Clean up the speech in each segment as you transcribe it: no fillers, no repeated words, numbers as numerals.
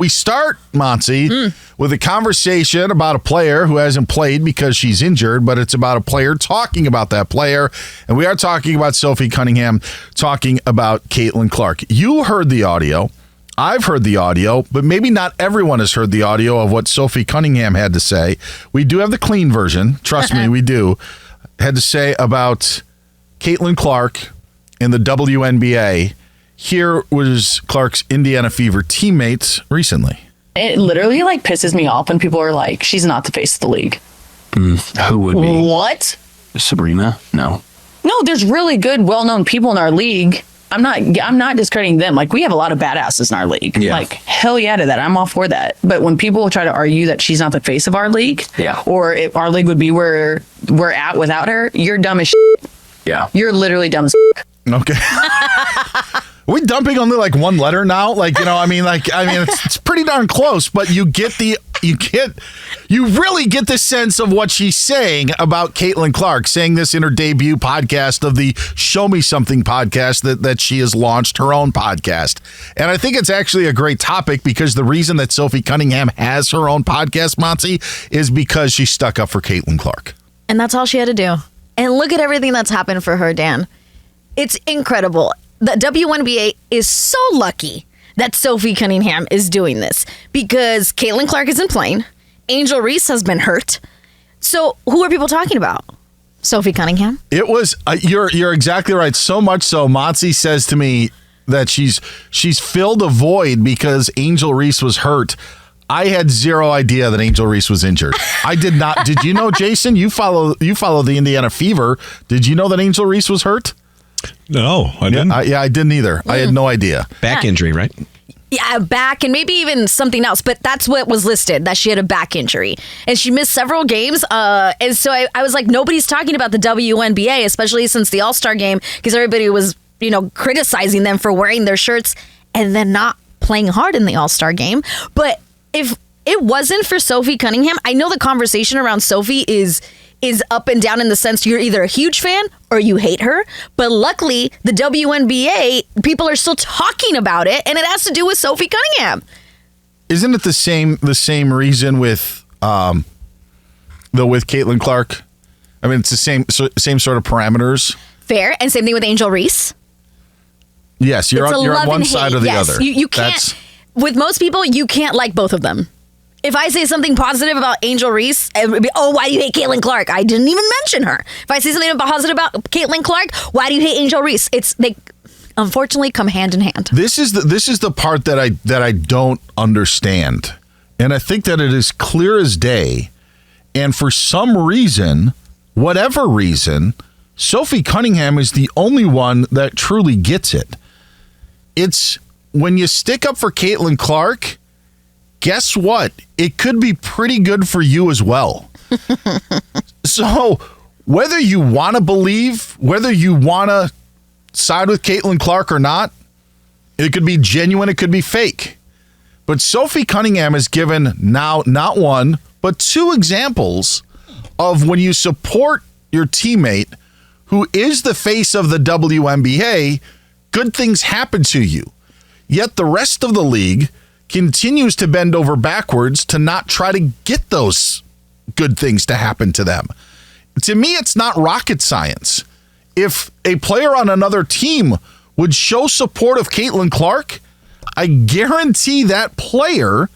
We start, Monse, with a conversation about a player who hasn't played because she's injured, but it's about a player talking about that player. And we are talking about Sophie Cunningham, talking about Caitlin Clark. You heard the audio. I've heard the audio, but maybe not everyone has heard the audio of what Sophie Cunningham had to say. We do have the clean version. Trust me, we do. Had to say about Caitlin Clark in the WNBA. Here was Clark's Indiana Fever teammates recently. It literally pisses me off when people are like, she's not the face of the league. Who would be? What? Sabrina? No. No, there's really good, well-known people in our league. I'm not discrediting them. We have a lot of badasses in our league. Yeah. Hell yeah to that. I'm all for that. But when people try to argue that she's not the face of our league, or if our league would be where we're at without her, you're dumb as shit. Yeah. You're literally dumb as Okay. Are we dumping only one letter now? It's pretty darn close, but you really get the sense of what she's saying about Caitlin Clark, saying this in her debut podcast of the Show Me Something podcast that she has launched, her own podcast. And I think it's actually a great topic because the reason that Sophie Cunningham has her own podcast, Monse, is because she stuck up for Caitlin Clark. And that's all she had to do. And look at everything that's happened for her, Dan. It's incredible. The WNBA is so lucky that Sophie Cunningham is doing this because Caitlin Clark isn't playing. Angel Reese has been hurt. So who are people talking about? Sophie Cunningham? It was, you're exactly right. So much so, Monse says to me that she's filled a void because Angel Reese was hurt. I had zero idea that Angel Reese was injured. I did not. Did you know, Jason? You follow the Indiana Fever. Did you know that Angel Reese was hurt? No, I didn't. I didn't either. I had no idea. Back injury, right? Yeah, back and maybe even something else, but that's what was listed, that she had a back injury. And she missed several games. And so I was like, nobody's talking about the WNBA, especially since the All-Star game, because everybody was, criticizing them for wearing their shirts and then not playing hard in the All-Star game. But if it wasn't for Sophie Cunningham, I know the conversation around Sophie is up and down in the sense you're either a huge fan or you hate her. But luckily, the WNBA, people are still talking about it, and it has to do with Sophie Cunningham. Isn't it the same reason with with Caitlin Clark? I mean, it's the same sort of parameters. Fair, and same thing with Angel Reese. Yes, you're on one side or the other. You can't. With most people, you can't like both of them. If I say something positive about Angel Reese, it would be, why do you hate Caitlin Clark? I didn't even mention her. If I say something positive about Caitlin Clark, why do you hate Angel Reese? They unfortunately come hand in hand. This is the part that I don't understand. And I think that it is clear as day. And for some reason, whatever reason, Sophie Cunningham is the only one that truly gets it. It's when you stick up for Caitlin Clark, guess what? It could be pretty good for you as well. So whether you want to believe, whether you want to side with Caitlin Clark or not, it could be genuine, it could be fake. But Sophie Cunningham has given now not one, but two examples of when you support your teammate who is the face of the WNBA, good things happen to you. Yet the rest of the league continues to bend over backwards to not try to get those good things to happen to them. To me, it's not rocket science. If a player on another team would show support of Caitlin Clark, I guarantee that player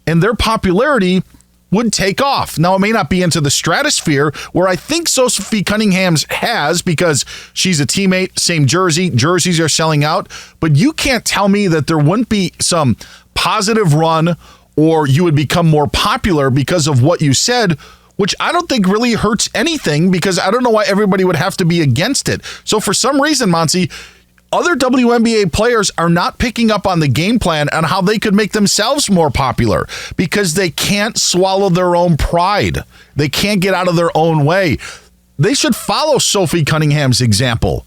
and their popularity would take off. Now, it may not be into the stratosphere where I think Sophie Cunningham's has because she's a teammate, same jersey, jerseys are selling out, but you can't tell me that there wouldn't be some positive run or you would become more popular because of what you said, which I don't think really hurts anything because I don't know why everybody would have to be against it. So for some reason, Monse, other WNBA players are not picking up on the game plan and how they could make themselves more popular because they can't swallow their own pride. They can't get out of their own way. They should follow Sophie Cunningham's example.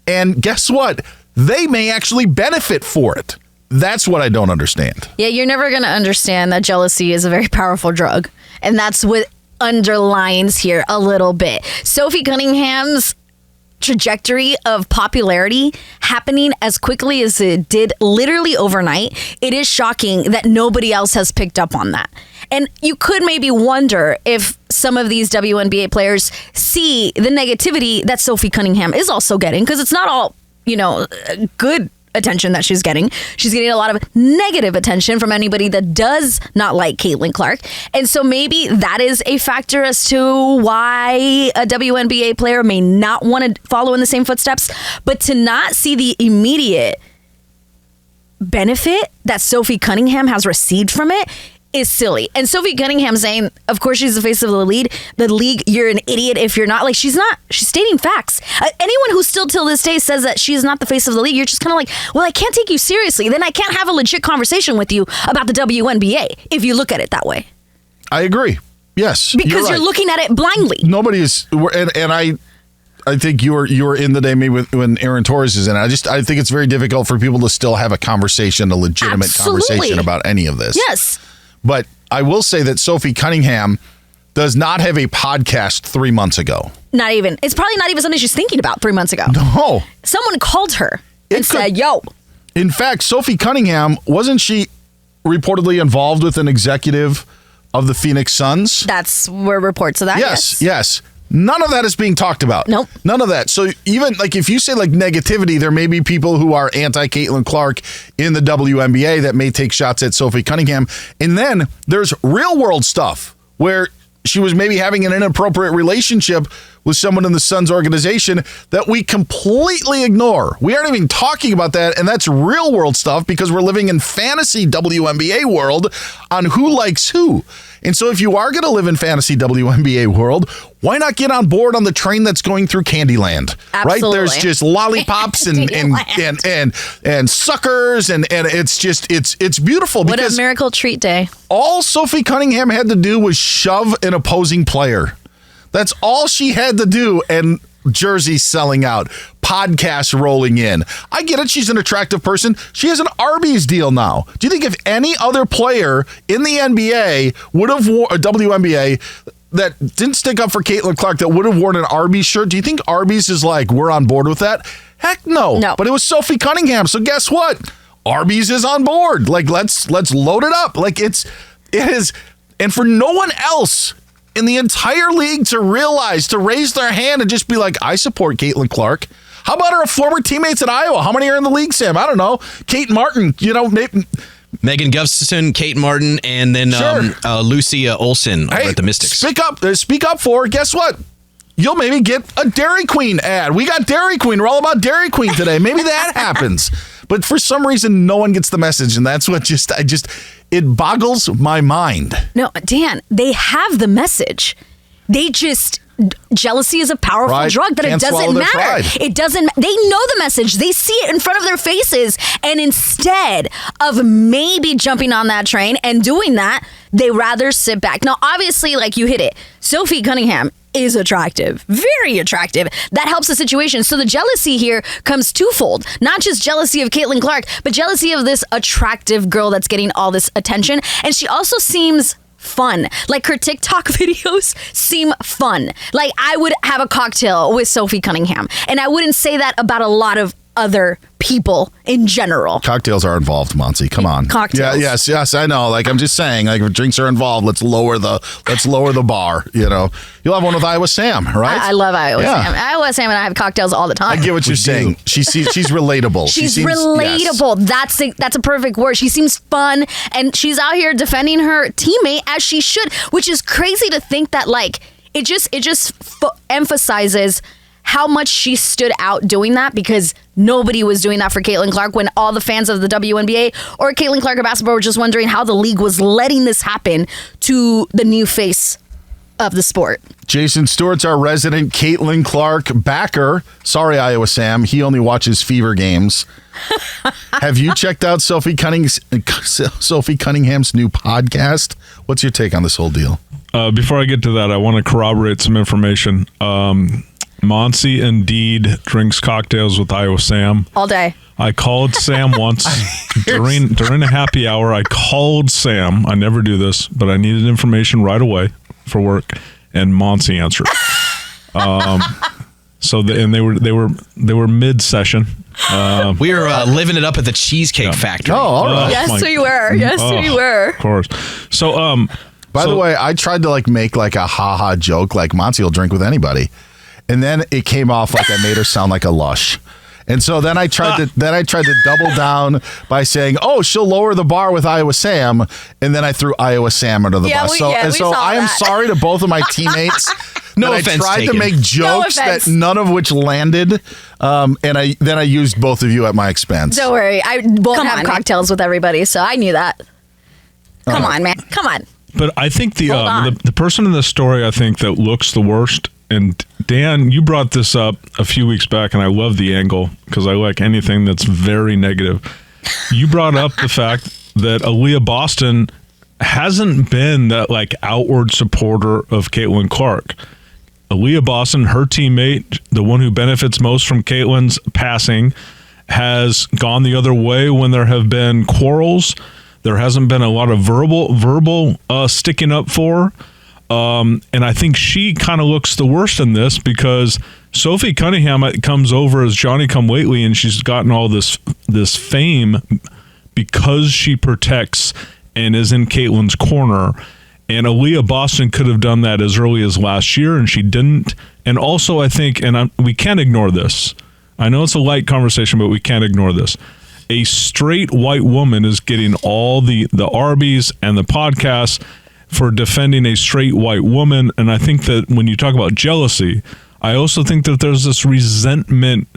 And guess what? They may actually benefit for it. That's what I don't understand. Yeah, you're never going to understand that jealousy is a very powerful drug. And that's what underlines here a little bit. Sophie Cunningham's trajectory of popularity happening as quickly as it did literally overnight, it is shocking that nobody else has picked up on that. And you could maybe wonder if some of these WNBA players see the negativity that Sophie Cunningham is also getting, because it's not all, good attention that she's getting. She's getting a lot of negative attention from anybody that does not like Caitlin Clark. And so maybe that is a factor as to why a WNBA player may not want to follow in the same footsteps. But to not see the immediate benefit that Sophie Cunningham has received from it is silly. And Sophie Cunningham saying, of course, she's the face of the league. You're an idiot if you're not. Like, she's not. She's stating facts. Anyone who still till this day says that she's not the face of the league, you're just kind of like, well, I can't take you seriously. Then I can't have a legit conversation with you about the WNBA if you look at it that way. I agree. Yes. Because you're looking at it blindly. Nobody is. And I think you were in the day maybe when Aaron Torres is in. I think it's very difficult for people to still have a legitimate conversation about any of this. Yes. But I will say that Sophie Cunningham does not have a podcast 3 months ago. Not even. It's probably not even something she's thinking about 3 months ago. No. Someone called her and said, yo. In fact, Sophie Cunningham, wasn't she reportedly involved with an executive of the Phoenix Suns? That's where reports of that. Yes. None of that is being talked about. Nope. None of that. So even if you say negativity, there may be people who are anti-Caitlin Clark in the WNBA that may take shots at Sophie Cunningham. And then there's real world stuff where she was maybe having an inappropriate relationship with someone in the Suns organization that we completely ignore. We aren't even talking about that, and that's real world stuff because we're living in fantasy WNBA world on who likes who. And so if you are going to live in fantasy WNBA world, why not get on board on the train that's going through Candyland? Absolutely. Right? There's just lollipops and suckers and it's beautiful. What because a miracle treat day. All Sophie Cunningham had to do was shove an opposing player. That's all she had to do, and jerseys selling out, podcasts rolling in. I get it. She's an attractive person. She has an Arby's deal now. Do you think if any other player in the NBA would have worn a WNBA that didn't stick up for Caitlin Clark that would have worn an Arby's shirt, do you think Arby's is like, we're on board with that? Heck no. No. But it was Sophie Cunningham. So guess what? Arby's is on board. Like, let's load it up. Like, it is. And for no one else in the entire league to raise their hand and just be like, I support Caitlin Clark. How about her former teammates at Iowa? How many are in the league, Sam? I don't know. Kate Martin, Megan Gustafson, Kate Martin, and then Lucy Olsen over at the Mystics. Speak up for her. Guess what? You'll maybe get a Dairy Queen ad. We got Dairy Queen. We're all about Dairy Queen today. Maybe that happens. But for some reason, no one gets the message, and that's what it boggles my mind. No, Dan, they have the message. They just, jealousy is a powerful drug that Can't it doesn't matter. Pride. It doesn't, they know the message. They see it in front of their faces. And instead of maybe jumping on that train and doing that, they rather sit back. Now, obviously, like you hit it, Sophie Cunningham is attractive, very attractive. That helps the situation. So the jealousy here comes twofold. Not just jealousy of Caitlin Clark, but jealousy of this attractive girl that's getting all this attention. And she also seems fun. Like, her TikTok videos seem fun. Like, I would have a cocktail with Sophie Cunningham. And I wouldn't say that about a lot of other people in general. Cocktails are involved, Monse. Come on. Cocktails. Yeah, yes, I know. Like, I'm just saying, like, if drinks are involved, let's lower the bar, You'll have one with Iowa Sam, right? I love Iowa Sam. Iowa Sam and I have cocktails all the time. I get what you're saying. She's relatable. She's relatable. Yes. That's a perfect word. She seems fun, and she's out here defending her teammate as she should, which is crazy to think that, like, it just emphasizes how much she stood out doing that, because nobody was doing that for Caitlin Clark when all the fans of the WNBA or Caitlin Clark of basketball were just wondering how the league was letting this happen to the new face of the sport. Jason Stewart's our resident Caitlin Clark backer. Sorry, Iowa Sam. He only watches Fever games. Have you checked out Sophie Cunningham's new podcast? What's your take on this whole deal? Before I get to that, I want to corroborate some information. Monse indeed drinks cocktails with Iowa Sam all day. I called Sam once during a happy hour. I called Sam. I never do this, but I needed information right away for work, and Monse answered. So they were mid-session. We were living it up at the Cheesecake Factory. Oh, all right. Yes, we were. Yes, we were. Of course. So, By the way, I tried to make like a ha-ha joke, like Monse will drink with anybody. And then it came off like I made her sound like a lush. And so then I tried to double down by saying, "Oh, she'll lower the bar with Iowa Sam," and then I threw Iowa Sam under the bus. So I am sorry to both of my teammates. No I offense tried taken. to make jokes that none of which landed, and I used both of you at my expense. Don't worry. I won't have cocktails with everybody, so I knew that. Come on, man. Come on. but I think the person in the story I think that looks the worst. And Dan, you brought this up a few weeks back, and I love the angle because I like anything that's very negative. You brought up the fact that Aaliyah Boston hasn't been that outward supporter of Caitlin Clark. Aaliyah Boston, her teammate, the one who benefits most from Caitlin's passing, has gone the other way when there have been quarrels. There hasn't been a lot of verbal sticking up for her. And I think she kind of looks the worst in this because Sophie Cunningham comes over as Johnny Come Lately, and she's gotten all this fame because she protects and is in Caitlin's corner. And Aaliyah Boston could have done that as early as last year, and she didn't. And also, I think, we can't ignore this. I know it's a light conversation, but we can't ignore this. A straight white woman is getting all the Arby's and the podcasts for defending a straight white woman. And I think that when you talk about jealousy, I also think that there's this resentment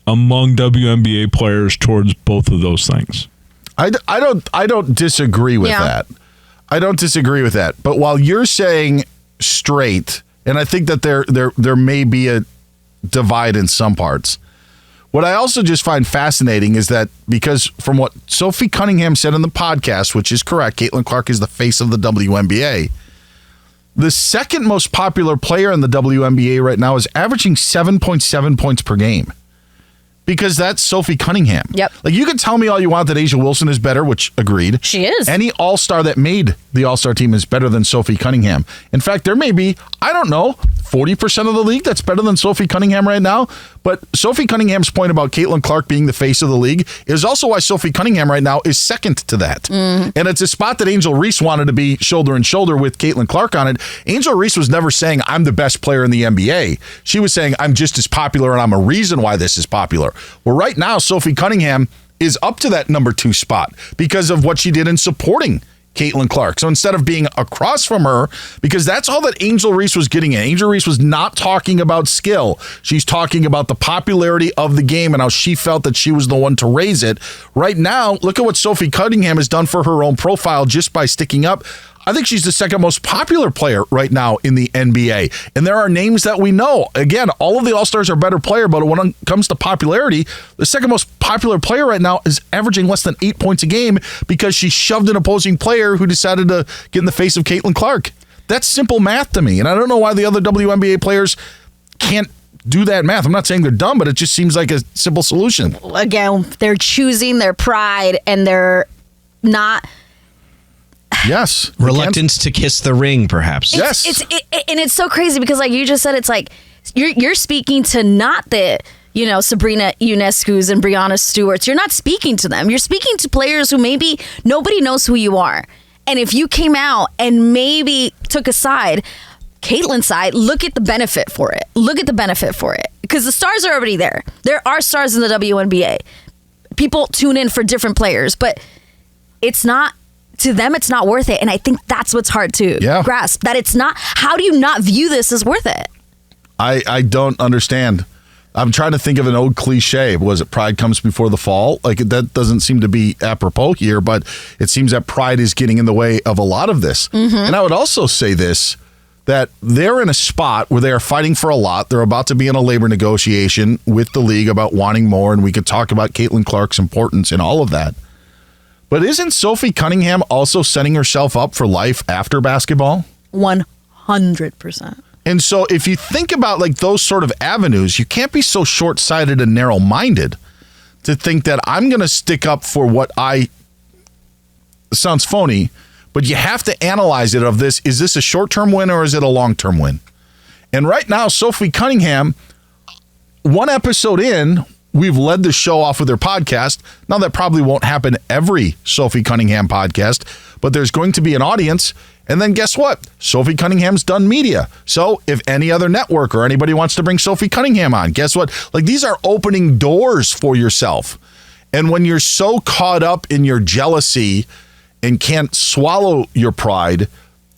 among WNBA players towards both of those things. I don't disagree with that. I don't disagree with that. But while you're saying straight, and I think that there may be a divide in some parts, what I also just find fascinating is that because from what Sophie Cunningham said in the podcast, which is correct, Caitlin Clark is the face of the WNBA. The second most popular player in the WNBA right now is averaging 7.7 points per game. Because that's Sophie Cunningham. Yep. You can tell me all you want that A'ja Wilson is better, which agreed. She is. Any All-Star that made the All-Star team is better than Sophie Cunningham. In fact, there may be, 40% of the league that's better than Sophie Cunningham right now. But Sophie Cunningham's point about Caitlin Clark being the face of the league is also why Sophie Cunningham right now is second to that. Mm. And it's a spot that Angel Reese wanted to be shoulder and shoulder with Caitlin Clark on it. Angel Reese was never saying, I'm the best player in the NBA. She was saying, I'm just as popular and I'm a reason why this is popular. Well, right now, Sophie Cunningham is up to that number 2 spot because of what she did in supporting Caitlin Clark. So instead of being across from her, because that's all that Angel Reese was getting at. Angel Reese was not talking about skill. She's talking about the popularity of the game and how she felt that she was the one to raise it. Right now, look at what Sophie Cunningham has done for her own profile just by sticking up. I think she's the second most popular player right now in the NBA. And there are names that we know. Again, all of the All-Stars are better player, but when it comes to popularity, the second most popular player right now is averaging less than 8 points a game because she shoved an opposing player who decided to get in the face of Caitlin Clark. That's simple math to me. And I don't know why the other WNBA players can't do that math. I'm not saying they're dumb, but it just seems like a simple solution. Again, they're choosing their pride and they're not... Yes. Reluctance to kiss the ring, perhaps. Yes. And it's so crazy because like you just said, it's like you're speaking to not the, Sabrina Ionescu's and Breanna Stewart's. You're not speaking to them. You're speaking to players who maybe nobody knows who you are. And if you came out and maybe took a side, Caitlin's side, look at the benefit for it. Look at the benefit for it. Because the stars are already there. There are stars in the WNBA. People tune in for different players, but it's not, to them, it's not worth it. And I think that's what's hard to grasp, that it's not. How do you not view this as worth it? I don't understand. I'm trying to think of an old cliche. Was it pride comes before the fall? That doesn't seem to be apropos here, but it seems that pride is getting in the way of a lot of this. Mm-hmm. And I would also say this, that they're in a spot where they are fighting for a lot. They're about to be in a labor negotiation with the league about wanting more, and we could talk about Caitlin Clark's importance and all of that. But isn't Sophie Cunningham also setting herself up for life after basketball? 100%. And so if you think about those sort of avenues, you can't be so short-sighted and narrow-minded to think that I'm going to stick up for what sounds phony, but you have to analyze it of this. Is this a short-term win or is it a long-term win? And right now, Sophie Cunningham, one episode in, we've led the show off with their podcast. Now, that probably won't happen every Sophie Cunningham podcast, but there's going to be an audience. And then guess what? Sophie Cunningham's done media. So if any other network or anybody wants to bring Sophie Cunningham on, guess what? Like, these are opening doors for yourself. And when you're so caught up in your jealousy and can't swallow your pride,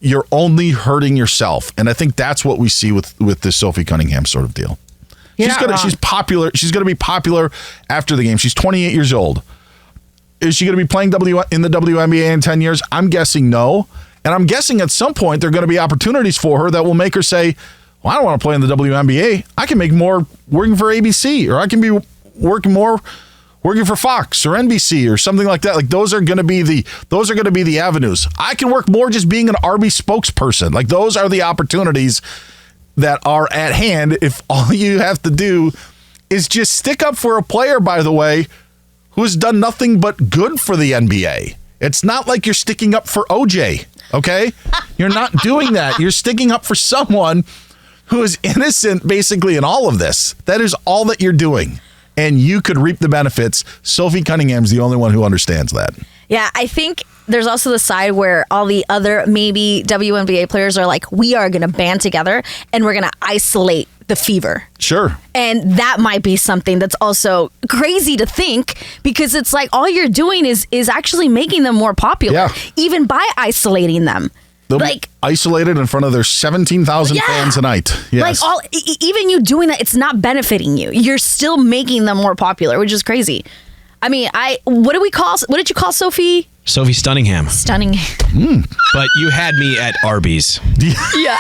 you're only hurting yourself. And I think that's what we see with this Sophie Cunningham sort of deal. She's popular. She's going to be popular after the game. She's 28 years old. Is she going to be playing in the WNBA in 10 years? I'm guessing no. And I'm guessing at some point there are going to be opportunities for her that will make her say, well, I don't want to play in the WNBA. I can make more working for ABC, or I can be working for Fox or NBC or something like that. Like, those are going to be the avenues. I can work more just being an RB spokesperson. Like, those are the opportunities that are at hand if all you have to do is just stick up for a player, by the way, who has done nothing but good for the NBA. It's not like you're sticking up for OJ, okay? You're not doing that. You're sticking up for someone who is innocent, basically, in all of this. That is all that you're doing. And you could reap the benefits. Sophie Cunningham's the only one who understands that. Yeah, I think there's also the side where all the other maybe WNBA players are like, we are going to band together and we're going to isolate the fever. Sure. And that might be something that's also crazy to think, because it's like all you're doing is actually making them more popular, even by isolating them. They'll be isolated in front of their 17,000 fans a night. Yes. Like, even you doing that, it's not benefiting you. You're still making them more popular, which is crazy. I mean, what did you call Sophie? Sophie Cunningham. Stunning. But you had me at Arby's. Yeah.